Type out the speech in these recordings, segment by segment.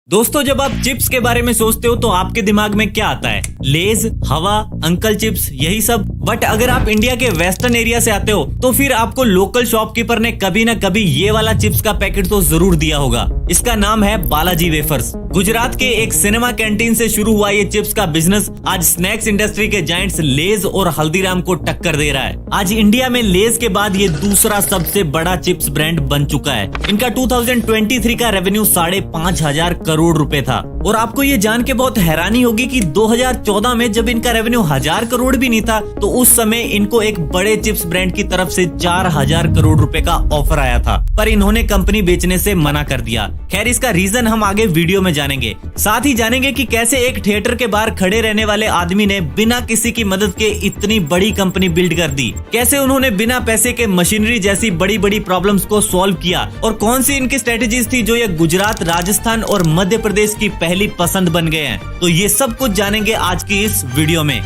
दोस्तों, जब आप चिप्स के बारे में सोचते हो तो आपके दिमाग में क्या आता है? लेज, हवा, अंकल चिप्स, यही सब। बट अगर आप इंडिया के वेस्टर्न एरिया से आते हो तो फिर आपको लोकल शॉपकीपर ने कभी ना कभी ये वाला चिप्स का पैकेट तो जरूर दिया होगा। इसका नाम है बालाजी वेफर्स। गुजरात के एक सिनेमा कैंटीन से शुरू हुआ ये चिप्स का बिजनेस आज स्नैक्स इंडस्ट्री के जायंट्स लेज और हल्दीराम को टक्कर दे रहा है। आज इंडिया में लेज के बाद ये दूसरा सबसे बड़ा चिप्स ब्रांड बन चुका है। इनका 2023 का रेवेन्यू 5,500 करोड़ रुपए था। और आपको ये जान के बहुत हैरानी होगी कि 2014 में जब इनका रेवेन्यू 1000 करोड़ भी नहीं था तो उस समय इनको एक बड़े चिप्स ब्रांड की तरफ से 4000 करोड़ रुपए का ऑफर आया था, पर इन्होंने कंपनी बेचने से मना कर दिया। खैर, इसका रीजन हम आगे वीडियो में जानेंगे। साथ ही जानेंगे कि कैसे एक थिएटर के बाहर खड़े रहने वाले आदमी ने बिना किसी की मदद के इतनी बड़ी कंपनी बिल्ड कर दी, कैसे उन्होंने बिना पैसे के मशीनरी जैसी बड़ी बड़ी प्रॉब्लम्स को सॉल्व किया और कौन सी इनकी स्ट्रेटेजीज थी जो ये गुजरात, राजस्थान और मध्य प्रदेश की पहली पसंद बन गए हैं। तो ये सब कुछ जानेंगे आज की इस वीडियो में।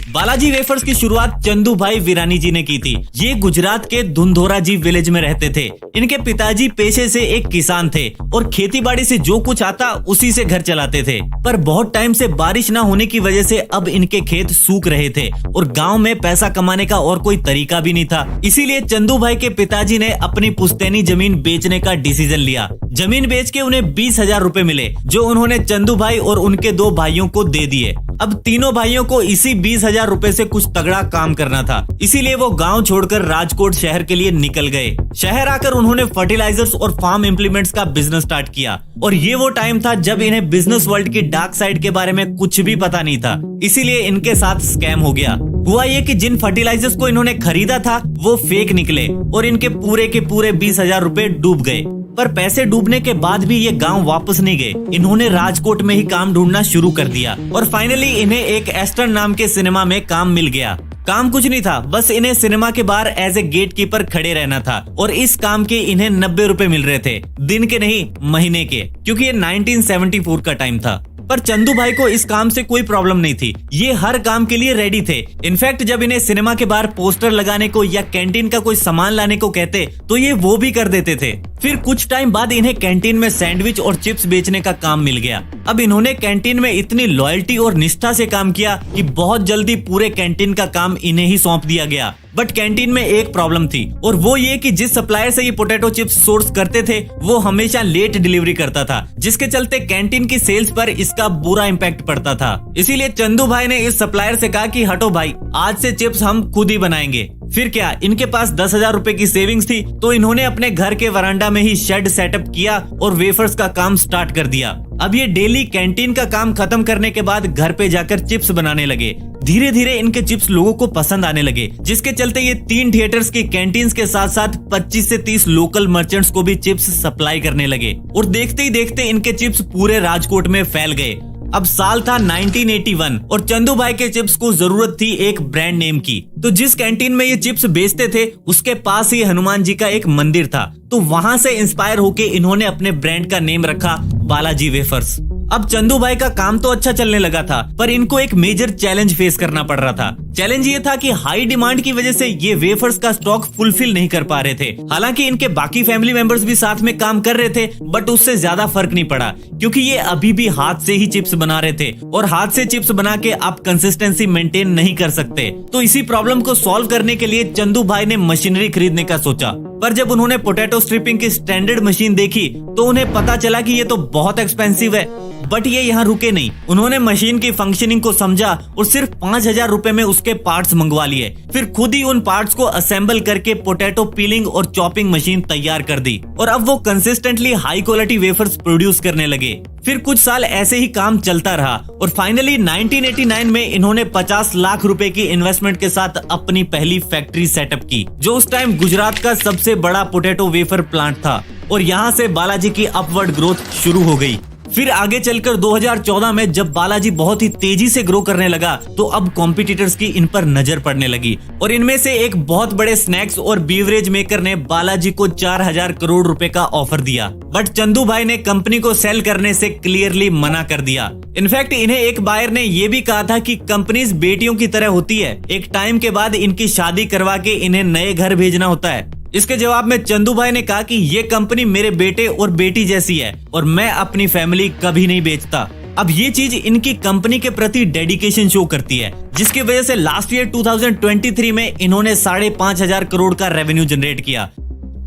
बालाजी वेफर्स की शुरुआत चंदू भाई वीरानी जी ने की थी। ये गुजरात के धुंधोरा जी विलेज में रहते थे। इनके पिताजी पेशे से एक किसान थे और खेतीबाड़ी से जो कुछ आता उसी से घर चलाते थे। पर बहुत टाइम से बारिश न होने की वजह से अब इनके खेत सूख रहे थे और गांव में पैसा कमाने का और कोई तरीका भी नहीं था। इसीलिए चंदू भाई के पिताजी ने अपनी पुश्तैनी जमीन बेचने का डिसीजन लिया। जमीन बेच के उन्हें 20,000 रुपए मिले, जो उन्होंने चंदू भाई और उनके 2 भाइयों को दे दिए। अब तीनों भाइयों को इसी 20,000 रुपए से कुछ तगड़ा काम करना था, इसीलिए वो गांव छोड़कर राजकोट शहर के लिए निकल गए। शहर आकर उन्होंने फर्टिलाइजर्स और फार्म इम्प्लीमेंट्स का बिजनेस स्टार्ट किया। और ये वो टाइम था जब इन्हें बिजनेस वर्ल्ड की डार्क साइड के बारे में कुछ भी पता नहीं था, इसीलिए इनके साथ स्कैम हो गया। हुआ ये कि जिन फर्टिलाइजर्स को इन्होंने खरीदा था वो फेक निकले और इनके पूरे के पूरे 20,000 रुपए डूब गए। पर पैसे डूबने के बाद भी ये गांव वापस नहीं गए। इन्होंने राजकोट में ही काम ढूंढना शुरू कर दिया और फाइनली इन्हें एक एस्टर्न नाम के सिनेमा में काम मिल गया। काम कुछ नहीं था, बस इन्हें सिनेमा के बाहर एज ए गेट कीपर खड़े रहना था और इस काम के इन्हें 90 रुपए मिल रहे थे, दिन के नहीं महीने के, क्योंकि ये 1974 का टाइम था। पर चंदू भाई को इस काम से कोई प्रॉब्लम नहीं थी। ये हर काम के लिए रेडी थे। इनफैक्ट जब इन्हें सिनेमा के बाहर पोस्टर लगाने को या कैंटीन का कोई सामान लाने को कहते तो ये वो भी कर देते थे। फिर कुछ टाइम बाद इन्हें कैंटीन में सैंडविच और चिप्स बेचने का काम मिल गया। अब इन्होंने कैंटीन में इतनी लॉयल्टी और निष्ठा से काम किया कि बहुत जल्दी पूरे कैंटीन का काम इन्हें ही सौंप दिया गया। बट कैंटीन में एक प्रॉब्लम थी और वो ये कि जिस सप्लायर से ये पोटैटो चिप्स सोर्स करते थे वो हमेशा लेट डिलीवरी करता था, जिसके चलते कैंटीन की सेल्स पर इसका बुरा इम्पैक्ट पड़ता था। इसीलिए चंदू भाई ने इस सप्लायर से कहा कि हटो भाई, आज से चिप्स हम खुद ही बनाएंगे। फिर क्या, इनके पास 10,000 रुपए की सेविंग्स थी तो इन्होंने अपने घर के वरांडा में ही शेड सेटअप किया और वेफर्स का काम स्टार्ट कर दिया। अब ये डेली कैंटीन का काम खत्म करने के बाद घर पे जाकर चिप्स बनाने लगे। धीरे धीरे इनके चिप्स लोगों को पसंद आने लगे, जिसके चलते ये 3 थिएटर्स की कैंटीन्स के साथ साथ 25 से 30 लोकल मर्चेंट्स को भी चिप्स सप्लाई करने लगे। और देखते ही देखते इनके चिप्स पूरे राजकोट में फैल गए। अब साल था 1981 और चंदू भाई के चिप्स को जरूरत थी एक ब्रांड नेम की। तो जिस कैंटीन में ये चिप्स बेचते थे उसके पास ही हनुमान जी का एक मंदिर था, तो वहां से इंस्पायर होके इन्होंने अपने ब्रांड का नेम रखा बालाजी वेफर्स। अब चंदू भाई का काम तो अच्छा चलने लगा था, पर इनको एक मेजर चैलेंज फेस करना पड़ रहा था। चैलेंज ये था कि हाई डिमांड की वजह से ये वेफर्स का स्टॉक फुलफिल नहीं कर पा रहे थे। हालांकि इनके बाकी फैमिली मेंबर्स भी साथ में काम कर रहे थे, बट उससे ज्यादा फर्क नहीं पड़ा, क्योंकि ये अभी भी हाथ से ही चिप्स बना रहे थे और हाथ से चिप्स बना के आप कंसिस्टेंसी मेंटेन नहीं कर सकते। तो इसी प्रॉब्लम को सॉल्व करने के लिए चंदू भाई ने मशीनरी खरीदने का सोचा। पर जब उन्होंने पोटैटो स्ट्रिपिंग की स्टैंडर्ड मशीन देखी तो उन्हें पता चला कि ये तो बहुत एक्सपेंसिव है। बट ये यहाँ रुके नहीं, उन्होंने मशीन की फंक्शनिंग को समझा और सिर्फ 5,000 रुपए में उसके पार्ट्स मंगवा लिए। फिर खुद ही उन पार्ट्स को असेंबल करके पोटैटो पीलिंग और चॉपिंग मशीन तैयार कर दी और अब वो consistently high quality wafers produce करने लगे। फिर कुछ साल ऐसे ही काम चलता रहा और फाइनली 1989 में इन्होंने 50 लाख रुपए की इन्वेस्टमेंट के साथ अपनी पहली फैक्ट्री सेटअप की, जो उस टाइम गुजरात का सबसे बड़ा पोटैटो वेफर प्लांट था। और यहाँ से बालाजी की अपवर्ड ग्रोथ शुरू हो गई। फिर आगे चलकर 2014 में जब बालाजी बहुत ही तेजी से ग्रो करने लगा तो अब कॉम्पिटिटर्स की इन पर नजर पड़ने लगी और इनमें से एक बहुत बड़े स्नैक्स और बीवरेज मेकर ने बालाजी को 4,000 करोड़ रुपए का ऑफर दिया। बट चंदू भाई ने कंपनी को सेल करने से क्लियरली मना कर दिया। इनफैक्ट इन्हें एक बायर ने ये भी कहा था कि कंपनीज बेटियों की तरह होती है, एक टाइम के बाद इनकी शादी करवा के इन्हें नए घर भेजना होता है। इसके जवाब में चंदू भाई ने कहा कि ये कंपनी मेरे बेटे और बेटी जैसी है और मैं अपनी फैमिली कभी नहीं बेचता। अब ये चीज इनकी कंपनी के प्रति डेडिकेशन शो करती है, जिसकी वजह से लास्ट ईयर 2023 में इन्होंने 5,500 करोड़ का रेवेन्यू जनरेट किया।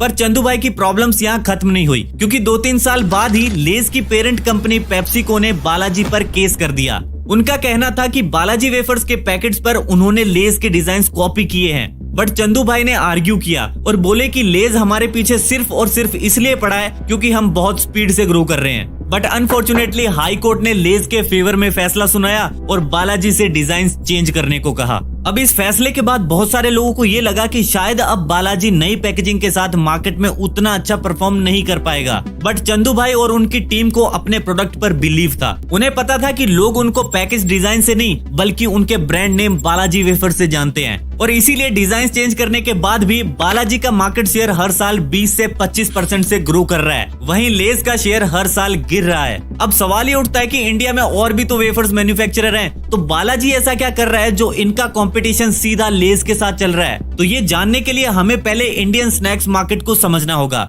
पर चंदू भाई की प्रॉब्लम्स यहाँ खत्म नहीं हुई, क्योंकि 2-3 साल बाद ही लेज की पेरेंट कंपनी पेप्सिको ने बालाजी पर केस कर दिया। उनका कहना था कि बालाजी वेफर्स के पैकेट्स पर उन्होंने लेज के डिजाइन कॉपी किए हैं, बट चंदू भाई ने आर्ग्यू किया और बोले कि लेज हमारे पीछे सिर्फ और सिर्फ इसलिए पड़ा है क्योंकि हम बहुत स्पीड से ग्रो कर रहे हैं। बट अनफॉर्चुनेटली हाई कोर्ट ने लेज के फेवर में फैसला सुनाया और बालाजी से डिजाइन चेंज करने को कहा। अब इस फैसले के बाद बहुत सारे लोगों को ये लगा कि शायद अब बालाजी नई पैकेजिंग के साथ मार्केट में उतना अच्छा परफॉर्म नहीं कर पाएगा, बट चंदू भाई और उनकी टीम को अपने प्रोडक्ट पर बिलीव था। उन्हें पता था कि लोग उनको पैकेज डिजाइन से नहीं बल्कि उनके ब्रांड नेम बालाजी वेफर से जानते हैं, और इसीलिए डिजाइन चेंज करने के बाद भी बालाजी का मार्केट शेयर हर साल 20 से 25% से ग्रो कर रहा है, वहीं लेज का शेयर हर साल गिर रहा है। अब सवाल ये उठता है कि इंडिया में और भी तो वेफर्स मैन्युफैक्चरर हैं, तो बालाजी ऐसा क्या कर रहा है जो इनका कंपटीशन सीधा लेज के साथ चल रहा है? तो ये जानने के लिए हमें पहले इंडियन स्नैक्स मार्केट को समझना होगा।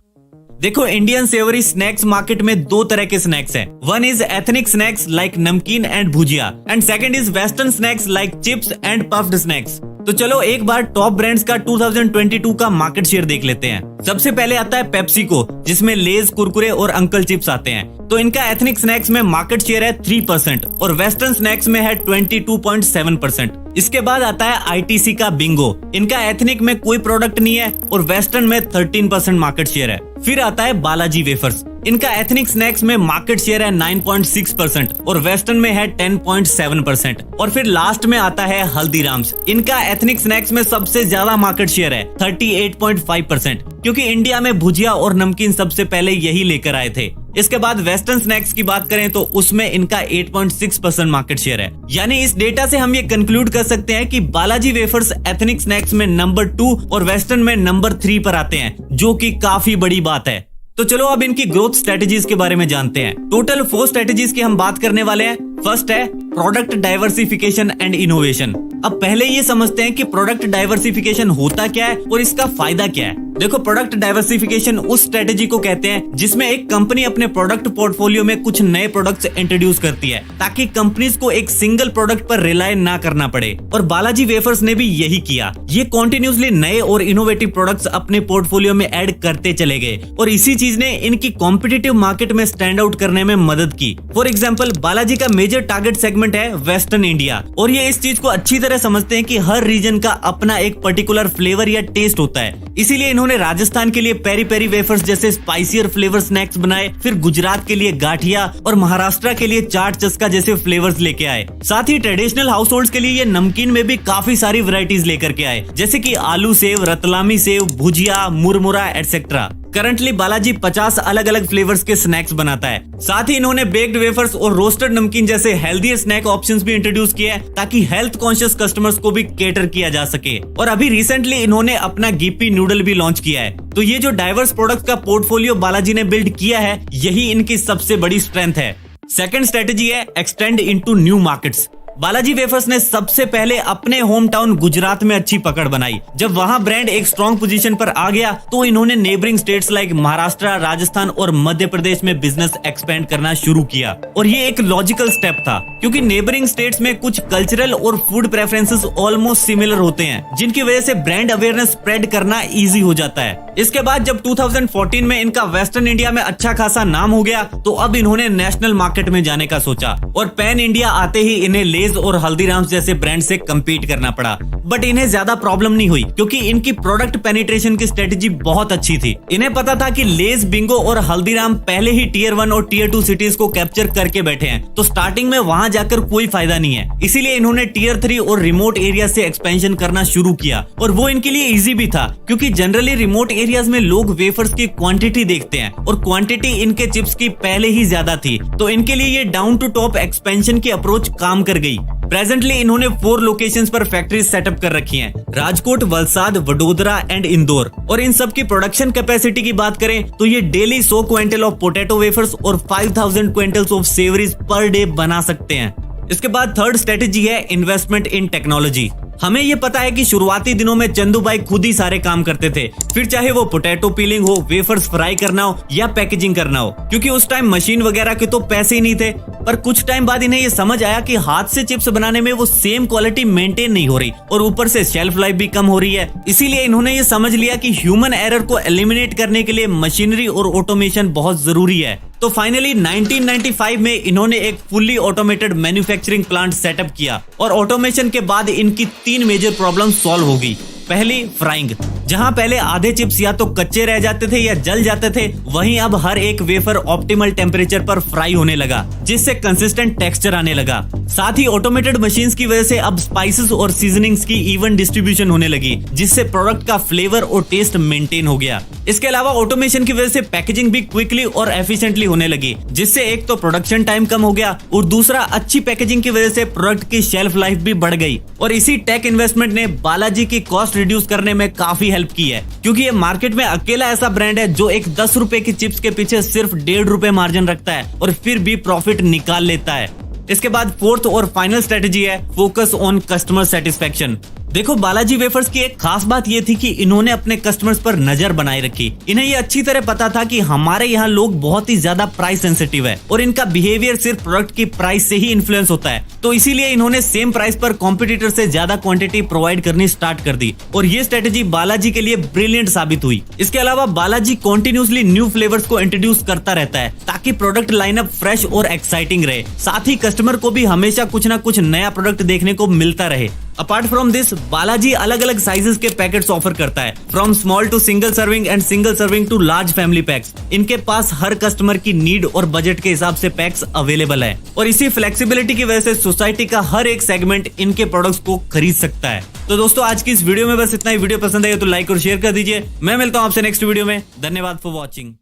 देखो, इंडियन सेवरी स्नैक्स मार्केट में 2 तरह के स्नैक्स हैं। One is ethnic snacks like namkeen and bhujia, and second is western snacks like chips and puffed snacks. तो चलो एक बार टॉप ब्रांड्स का 2022 का मार्केट शेयर देख लेते हैं। सबसे पहले आता है पेप्सिको, जिसमें लेज, कुरकुरे और अंकल चिप्स आते हैं। तो इनका एथनिक स्नैक्स में मार्केट शेयर है 3% और वेस्टर्न स्नैक्स में है 22.7%। इसके बाद आता है आईटीसी का बिंगो। इनका एथनिक में कोई प्रोडक्ट नहीं है और वेस्टर्न में 13% मार्केट शेयर है। फिर आता है बालाजी वेफर्स। इनका एथनिक स्नैक्स में मार्केट शेयर है 9.6% और वेस्टर्न में है 10.7%। और फिर लास्ट में आता है हल्दीराम्स। इनका एथनिक स्नैक्स में सबसे ज्यादा मार्केट शेयर है 38.5%, क्योंकि इंडिया में भुजिया और नमकीन सबसे पहले यही लेकर आए थे। इसके बाद वेस्टर्न स्नैक्स की बात करें तो उसमें इनका 8.6% मार्केट शेयर है। यानी इस डेटा से हम ये कंक्लूड कर सकते हैं कि बालाजी वेफर्स एथनिक स्नैक्स में नंबर 2 और वेस्टर्न में नंबर 3 पर आते हैं, जो कि काफी बड़ी बात है। तो चलो अब इनकी ग्रोथ स्ट्रेटेजीज के बारे में जानते हैं। टोटल 4 स्ट्रेटेजीज की हम बात करने वाले हैं। फर्स्ट है प्रोडक्ट डाइवर्सिफिकेशन एंड इनोवेशन। अब पहले ये समझते हैं कि प्रोडक्ट डाइवर्सिफिकेशन होता क्या है और इसका फायदा क्या है। देखो, प्रोडक्ट डाइवर्सिफिकेशन उस स्ट्रेटेजी को कहते हैं जिसमें एक कंपनी अपने प्रोडक्ट पोर्टफोलियो में कुछ नए प्रोडक्ट्स इंट्रोड्यूस करती है, ताकि कंपनीज को एक सिंगल प्रोडक्ट पर रिलाय ना करना पड़े। और बालाजी वेफर्स ने भी यही किया। ये कॉन्टिन्यूसली नए और इनोवेटिव प्रोडक्ट्स अपने पोर्टफोलियो में ऐड करते चले गए और इसी चीज ने इनकी कॉम्पिटिटिव मार्केट में स्टैंड आउट करने में मदद की। फॉर एग्जाम्पल, बालाजी का मेजर टारगेट सेगमेंट है वेस्टर्न इंडिया, और ये इस चीज को अच्छी तरह समझते हैं कि हर रीजन का अपना एक पर्टिकुलर फ्लेवर या टेस्ट होता है। इसीलिए इन्होंने राजस्थान के लिए पेरी पेरी वेफर्स जैसे स्पाइसियर फ्लेवर स्नैक्स बनाए, फिर गुजरात के लिए गाठिया और महाराष्ट्र के लिए चाट चस्का जैसे फ्लेवर्स लेके आए। साथ ही ट्रेडिशनल हाउस होल्ड्स के लिए ये नमकीन में भी काफी सारी वैरायटीज लेकर के आए, जैसे कि आलू सेव, रतलामी सेव, भुजिया, मुरमुरा एटसेट्रा। करंटली बालाजी 50 अलग अलग फ्लेवर्स के स्नैक्स बनाता है। साथ ही इन्होंने बेक्ड वेफर्स और रोस्टेड नमकीन जैसे हेल्दियर स्नैक ऑप्शंस भी इंट्रोड्यूस किए हैं, ताकि हेल्थ कॉन्शियस कस्टमर्स को भी केटर किया जा सके। और अभी रिसेंटली इन्होंने अपना गिप्पी नूडल भी लॉन्च किया है। तो ये जो डाइवर्स प्रोडक्ट्स का पोर्टफोलियो बालाजी ने बिल्ड किया है, यही इनकी सबसे बड़ी स्ट्रेंथ है। सेकंड स्ट्रेटेजी है extend into new markets. Balaji wafers ने सबसे पहले अपने होम टाउन गुजरात में अच्छी पकड़ बनाई। जब वहां ब्रांड एक स्ट्रॉन्ग पोजीशन पर आ गया तो इन्होंने neighbouring states like Maharashtra, Rajasthan और मध्य प्रदेश में बिजनेस एक्सपेंड करना शुरू किया। और ये एक लॉजिकल स्टेप था, क्योंकि नेबरिंग स्टेट्स में कुछ कल्चरल और फूड प्रेफरेंसेस ऑलमोस्ट सिमिलर होते हैं, जिनकी वजह से ब्रांड अवेयरनेस स्प्रेड करना इजी हो जाता है। इसके बाद जब 2014 में इनका वेस्टर्न इंडिया में अच्छा खासा नाम हो गया, तो अब इन्होंने नेशनल मार्केट में जाने का सोचा और पैन इंडिया आते ही इन्हें लेज और हल्दीराम्स जैसे ब्रांड से कम्पीट करना पड़ा। बट इन्हें ज्यादा प्रॉब्लम नहीं हुई, क्योंकि इनकी प्रोडक्ट पेनिट्रेशन की स्ट्रेटेजी बहुत अच्छी थी। इन्हें पता था कि लेज, बिंगो और हल्दीराम पहले ही टियर 1 और टियर 2 सिटीज को कैप्चर करके बैठे हैं, तो स्टार्टिंग में वहां जाकर कोई फायदा नहीं है। इसीलिए इन्होंने टियर 3 और रिमोट एरिया से एक्सपेंशन करना शुरू किया, और वो इनके लिए इजी भी था, क्योंकि जनरली रिमोट एरियाज में लोग वेफर्स की क्वांटिटी देखते हैं और क्वांटिटी इनके चिप्स की पहले ही ज्यादा थी, तो इनके लिए ये डाउन टू टॉप एक्सपेंशन की अप्रोच काम कर गई। प्रेजेंटली इन्होंने 4 लोकेशंस पर फैक्ट्रीज सेटअप कर रखी हैं, राजकोट, वलसाड, वडोदरा एंड इंदौर। और इन सब की प्रोडक्शन कैपेसिटी की बात करें तो ये daily 100 quintal of potato wafers और 5000 quintals of savouries per day बना सकते हैं। इसके बाद थर्ड स्ट्रेटेजी है इन्वेस्टमेंट इन टेक्नोलॉजी। हमें ये पता है कि शुरुआती दिनों में चंदू भाई खुद ही सारे काम करते थे, फिर चाहे वो पोटैटो पीलिंग हो, वेफर्स फ्राई करना हो या पैकेजिंग करना हो, क्योंकि उस टाइम मशीन वगैरह के तो पैसे ही नहीं थे। पर कुछ टाइम बाद इन्हें ये समझ आया कि हाथ से चिप्स बनाने में वो सेम क्वालिटी मेंटेन नहीं हो रही और ऊपर से शेल्फ लाइफ भी कम हो रही है। इसीलिए इन्होंने ये समझ लिया कि ह्यूमन एरर को एलिमिनेट करने के लिए मशीनरी और ऑटोमेशन बहुत जरूरी है। तो फाइनली 1995 में इन्होंने एक fully automated manufacturing plant setup किया और ऑटोमेशन के बाद इनकी 3 मेजर प्रॉब्लम सॉल्व हो गई। पहली, फ्राइंग। जहां पहले आधे चिप्स या तो कच्चे रह जाते थे या जल जाते थे, वहीं अब हर एक वेफर ऑप्टिमल टेम्परेचर पर फ्राई होने लगा, जिससे कंसिस्टेंट टेक्सचर आने लगा। साथ ही ऑटोमेटेड मशीन्स की वजह से अब स्पाइसेस और सीजनिंग्स की इवन डिस्ट्रीब्यूशन होने लगी, जिससे प्रोडक्ट का फ्लेवर और टेस्ट मेंटेन हो गया। इसके अलावा ऑटोमेशन की वजह से पैकेजिंग भी क्विकली और एफिशिएंटली होने लगी, जिससे एक तो प्रोडक्शन टाइम कम हो गया और दूसरा अच्छी पैकेजिंग की वजह से प्रोडक्ट की शेल्फ लाइफ भी बढ़ गई। और इसी टेक इन्वेस्टमेंट ने बालाजी की कॉस्ट रिड्यूस करने में काफी हेल्प की है, क्योंकि ये मार्केट में अकेला ऐसा ब्रांड है जो एक 10 रुपए की चिप्स के पीछे सिर्फ 1.5 रुपए मार्जिन रखता है और फिर भी प्रॉफिट निकाल लेता है। इसके बाद फोर्थ और फाइनल स्ट्रेटेजी है फोकस ऑन कस्टमर सेटिस्फेक्शन। देखो, बालाजी वेफर्स की एक खास बात ये थी कि इन्होंने अपने कस्टमर्स पर नजर बनाए रखी। इन्हें ये अच्छी तरह पता था कि हमारे यहाँ लोग बहुत ही ज्यादा प्राइस सेंसिटिव है और इनका बिहेवियर सिर्फ प्रोडक्ट की प्राइस से ही इन्फ्लुएंस होता है। तो इसीलिए इन्होंने सेम प्राइस पर कॉम्पिटिटर से ज्यादा क्वांटिटी प्रोवाइड करनी स्टार्ट कर दी और ये स्ट्रेटेजी बालाजी के लिए ब्रिलियंट साबित हुई। इसके अलावा बालाजी कॉन्टिन्यूसली न्यू फ्लेवर्स को इंट्रोड्यूस करता रहता है ताकि प्रोडक्ट लाइनअप फ्रेश और एक्साइटिंग रहे। साथ ही कस्टमर को भी हमेशा कुछ न कुछ नया प्रोडक्ट देखने को मिलता रहे। अपार्ट फ्रॉम दिस, बालाजी अलग अलग साइजेस के पैकेट्स ऑफर करता है, from small to single serving and single serving to large family packs. इनके पास हर कस्टमर की नीड और बजट के हिसाब से पैक्स अवेलेबल है और इसी फ्लेक्सिबिलिटी की वजह से सोसाइटी का हर एक सेगमेंट इनके प्रोडक्ट्स को खरीद सकता है। तो दोस्तों, आज की इस वीडियो में बस इतना ही। वीडियो पसंद आई तो लाइक और शेयर कर दीजिए। मैं मिलता हूँ आपसे नेक्स्ट वीडियो में। धन्यवाद फॉर वॉचिंग।